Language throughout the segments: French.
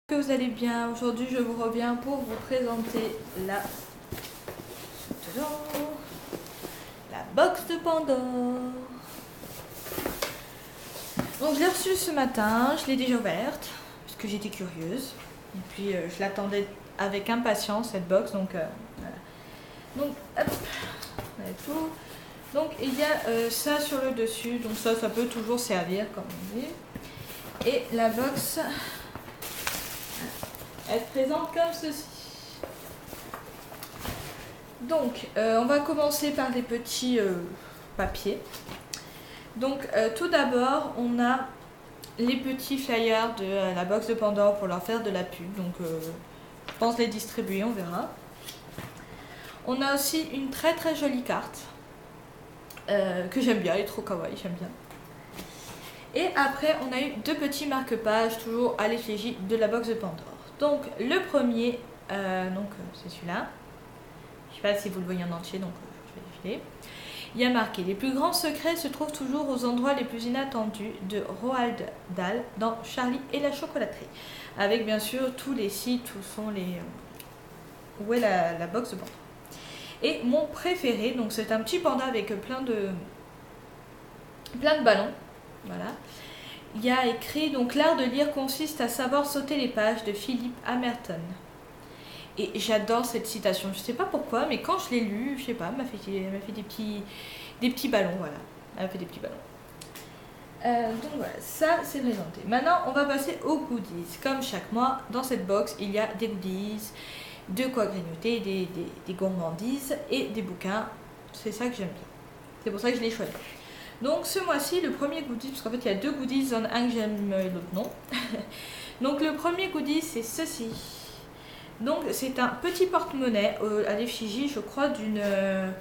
Que vous allez bien. Aujourd'hui je vous reviens pour vous présenter la box de Pandore. Donc je l'ai reçue ce matin, je l'ai déjà ouverte parce que j'étais curieuse et puis je l'attendais avec impatience cette box, donc voilà. Donc hop, on a tout. Donc il y a ça sur le dessus, donc ça peut toujours servir comme on dit. Et la box, elle se présente comme ceci. Donc, on va commencer par des petits papiers. Donc, tout d'abord, on a les petits flyers de la box de Pandore pour leur faire de la pub. Donc, je pense les distribuer, on verra. On a aussi une très très jolie carte que j'aime bien, elle est trop kawaii, j'aime bien. Et après, on a eu deux petits marque-pages, toujours à l'effigie de la box de Pandore. Donc, le premier, c'est celui-là. Je ne sais pas si vous le voyez en entier, donc je vais défiler. Il y a marqué: les plus grands secrets se trouvent toujours aux endroits les plus inattendus, de Roald Dahl dans Charlie et la chocolaterie. Avec bien sûr tous les sites où sont les où est la box de Pandore. Et mon préféré, donc c'est un petit panda avec plein de ballons. Voilà. Il y a écrit donc: l'art de lire consiste à savoir sauter les pages, de Philippe Amerton. Et j'adore cette citation, je sais pas pourquoi, mais quand je l'ai lu, je sais pas, elle m'a fait des petits ballons, voilà. Elle m'a fait des petits ballons. Donc voilà, ça c'est présenté. Maintenant, on va passer aux goodies. Comme chaque mois, dans cette box, il y a des goodies, de quoi grignoter, des gourmandises et des bouquins. C'est ça que j'aime bien. C'est pour ça que je l'ai choisi. Donc ce mois-ci, le premier goodie, parce qu'en fait il y a deux goodies, un que j'aime et l'autre non. Donc le premier goodie, c'est ceci. Donc c'est un petit porte-monnaie à l'effigie, je crois, d'un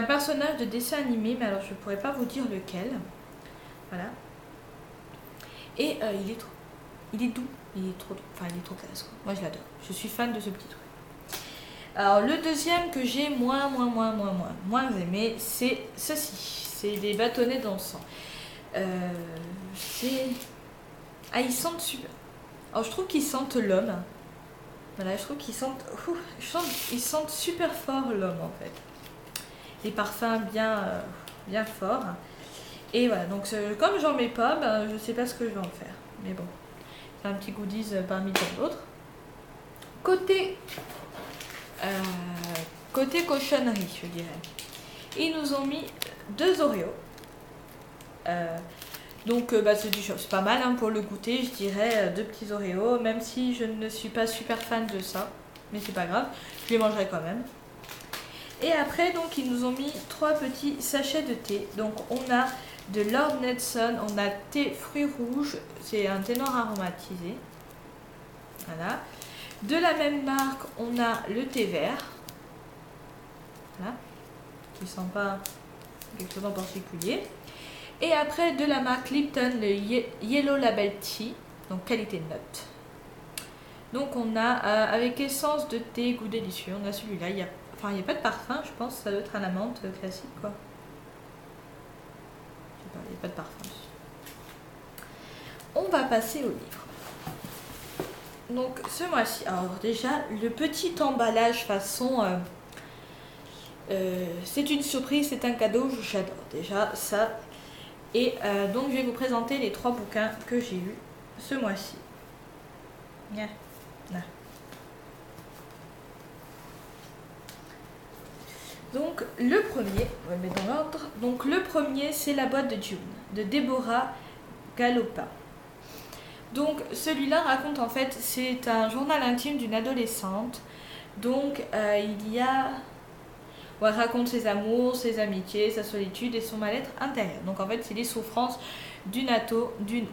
personnage de dessin animé, mais alors je pourrais pas vous dire lequel. Voilà. Et il est doux, il est trop classe, quoi. Moi je l'adore, je suis fan de ce petit truc. Alors le deuxième que j'ai moins aimé, c'est ceci. C'est des bâtonnets d'encens. Ils sentent super. Alors je trouve qu'ils sentent l'homme. Voilà, je trouve qu'ils sentent, ils sentent super fort l'homme en fait. Des parfums bien forts. Et voilà, donc comme j'en mets pas, je sais pas ce que je vais en faire. Mais bon, c'est un petit goodies parmi tant d'autres. Côté cochonnerie, je dirais. Ils nous ont mis 2 Oreos. Donc c'est pas mal hein, pour le goûter, je dirais 2 petits Oreos, même si je ne suis pas super fan de ça, mais c'est pas grave, je les mangerai quand même. Et après donc ils nous ont mis 3 petits sachets de thé. Donc on a de Lord Nelson, on a thé fruits rouges, c'est un thé noir aromatisé. Voilà. De la même marque, on a le thé vert. Voilà. Qui sent pas quelque chose en particulier. Et après, de la marque Lipton, le Yellow Label Tea, donc qualité note. Donc on a avec essence de thé, goût délicieux, on a celui-là. Il n'y a pas de parfum, je pense, ça doit être à la menthe classique, quoi. Je sais pas, il n'y a pas de parfum. On va passer au livre. Donc ce mois-ci, alors déjà, le petit emballage façon... c'est une surprise, c'est un cadeau, j'adore déjà ça. Et donc je vais vous présenter les 3 bouquins que j'ai eus ce mois-ci. Donc le premier, on va le mettre dans l'ordre. Donc le premier, c'est La boîte de June de Deborah Galopin. Donc celui-là raconte en fait, c'est un journal intime d'une adolescente. Donc elle raconte ses amours, ses amitiés, sa solitude et son mal-être intérieur. Donc en fait, c'est les souffrances d'une ado. Donc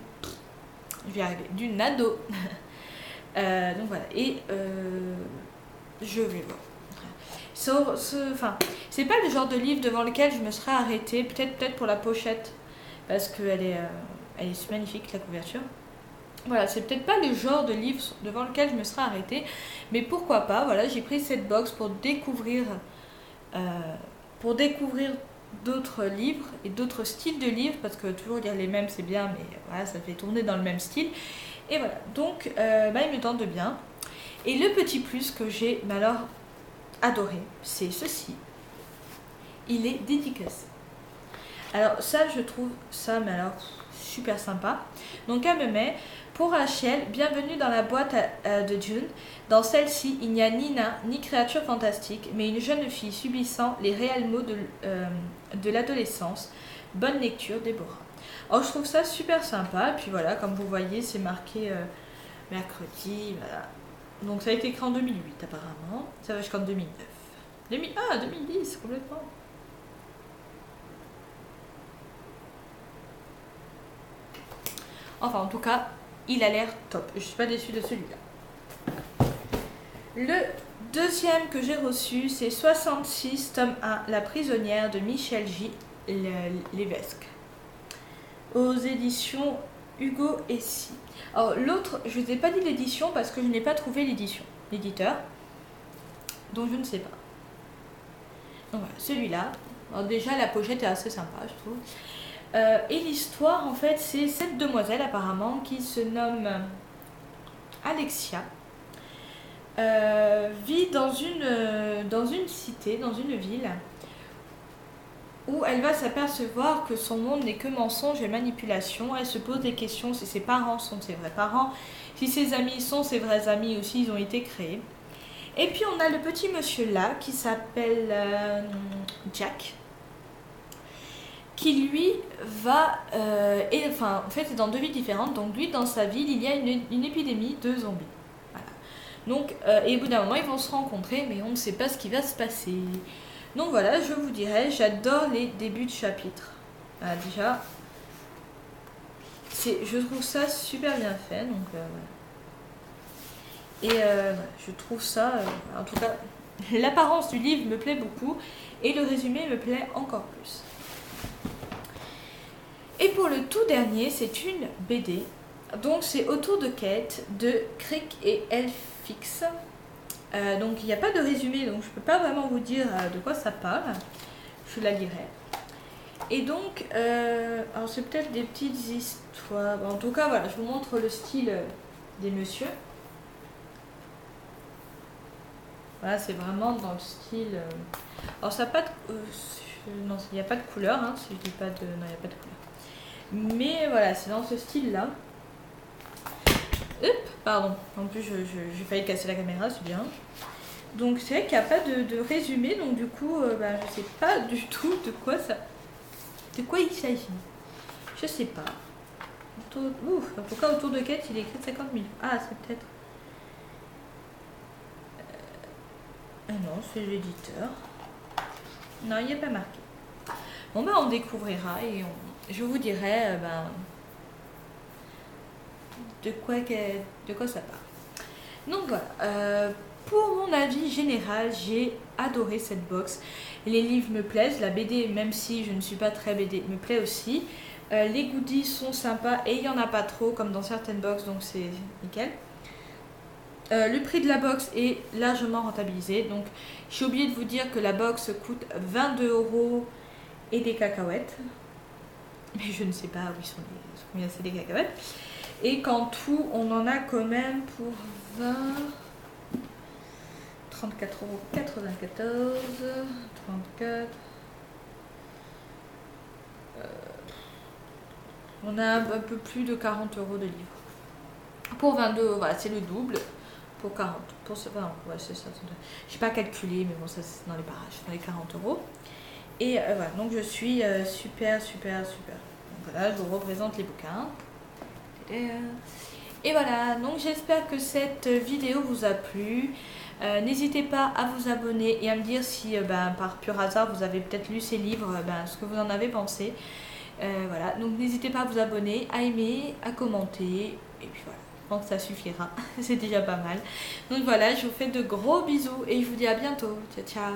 voilà. Et je vais voir. C'est pas le genre de livre devant lequel je me serais arrêtée. Peut-être pour la pochette, parce qu'elle est magnifique, la couverture. Voilà, c'est peut-être pas le genre de livre devant lequel je me serais arrêtée, mais pourquoi pas. Voilà, j'ai pris cette box pour découvrir d'autres livres et d'autres styles de livres, parce que toujours lire les mêmes c'est bien, mais voilà, ça fait tourner dans le même style. Et voilà, donc il me tente bien. Et le petit plus que j'ai alors adoré, c'est ceci. Il est dédicacé. Alors ça, je trouve ça super sympa. Donc elle me met: pour Rachel, bienvenue dans la boîte de June. Dans celle-ci, il n'y a ni nain ni créature fantastique, mais une jeune fille subissant les réels maux de l'adolescence. Bonne lecture, Déborah. Alors je trouve ça super sympa. Et puis voilà, comme vous voyez, c'est marqué mercredi. Voilà. Donc ça a été écrit en 2008 apparemment. Ça va jusqu'en 2009. 2010 complètement. Enfin, en tout cas, il a l'air top. Je suis pas déçue de celui-là. Le deuxième que j'ai reçu, c'est 66, tome 1, La prisonnière de Michel J. Lévesque. Aux éditions Hugo et Si. Alors, l'autre, je ne vous ai pas dit l'édition parce que je n'ai pas trouvé l'éditeur. Donc, je ne sais pas. Donc, voilà, celui-là. Alors, déjà, la pochette est assez sympa, je trouve. Et l'histoire, en fait, c'est cette demoiselle apparemment qui se nomme Alexia, vit dans une cité, dans une ville, où elle va s'apercevoir que son monde n'est que mensonge et manipulation. Elle se pose des questions si ses parents sont ses vrais parents, si ses amis sont ses vrais amis ou s'ils ont été créés. Et puis on a le petit monsieur là qui s'appelle Jack, qui lui va, en fait c'est dans deux villes différentes, donc lui dans sa ville il y a une épidémie de zombies. Voilà. Donc, et au bout d'un moment ils vont se rencontrer, mais on ne sait pas ce qui va se passer. Donc voilà, je vous dirais, j'adore les débuts de chapitre. Voilà, déjà, je trouve ça super bien fait, donc voilà. Et je trouve ça, en tout cas, l'apparence du livre me plaît beaucoup, et le résumé me plaît encore plus. Et pour le tout dernier, c'est une BD. Donc c'est Autour de Kate de Crick et Elfix. Donc il n'y a pas de résumé, donc je ne peux pas vraiment vous dire de quoi ça parle. Je la lirai. Et donc, alors c'est peut-être des petites histoires. En tout cas, voilà, je vous montre le style des messieurs. Voilà, c'est vraiment dans le style. Alors ça n'a pas de. Non, il n'y a pas de couleur, hein, si je dis pas de. Non, il n'y a pas de couleur. Mais voilà, c'est dans ce style-là. Hop, pardon. En plus, j'ai failli casser la caméra, c'est bien. Donc, c'est vrai qu'il n'y a pas de résumé. Donc, du coup, je sais pas du tout de quoi il s'agit. Je sais pas. En tout cas, Autour de Kate, il est écrit 50 000. Ah, c'est peut-être... non, c'est l'éditeur. Non, il n'y a pas marqué. Bon, on découvrira et je vous dirai de quoi ça parle. Donc voilà, pour mon avis général, j'ai adoré cette box. Les livres me plaisent, la BD, même si je ne suis pas très BD, me plaît aussi. Les goodies sont sympas et il n'y en a pas trop comme dans certaines box, donc c'est nickel. Le prix de la box est largement rentabilisé. Donc j'ai oublié de vous dire que la box coûte 22 € et des cacahuètes. Mais je ne sais pas combien c'est des cacahuètes. Et qu'en tout, on en a quand même pour 34,94 €, 34. On a un peu plus de 40 € de livres. Pour 22, voilà, c'est le double. Pour 40. Ouais, c'est ça. Je n'ai pas calculé, mais bon, ça c'est dans les parages, dans les 40 €. Et voilà, donc je suis super. Donc voilà, je vous représente les bouquins. Et voilà, donc j'espère que cette vidéo vous a plu. N'hésitez pas à vous abonner et à me dire si par pur hasard vous avez peut-être lu ces livres, ce que vous en avez pensé. Voilà, donc n'hésitez pas à vous abonner, à aimer, à commenter. Et puis voilà, je pense que ça suffira. C'est déjà pas mal. Donc voilà, je vous fais de gros bisous et je vous dis à bientôt. Ciao, ciao.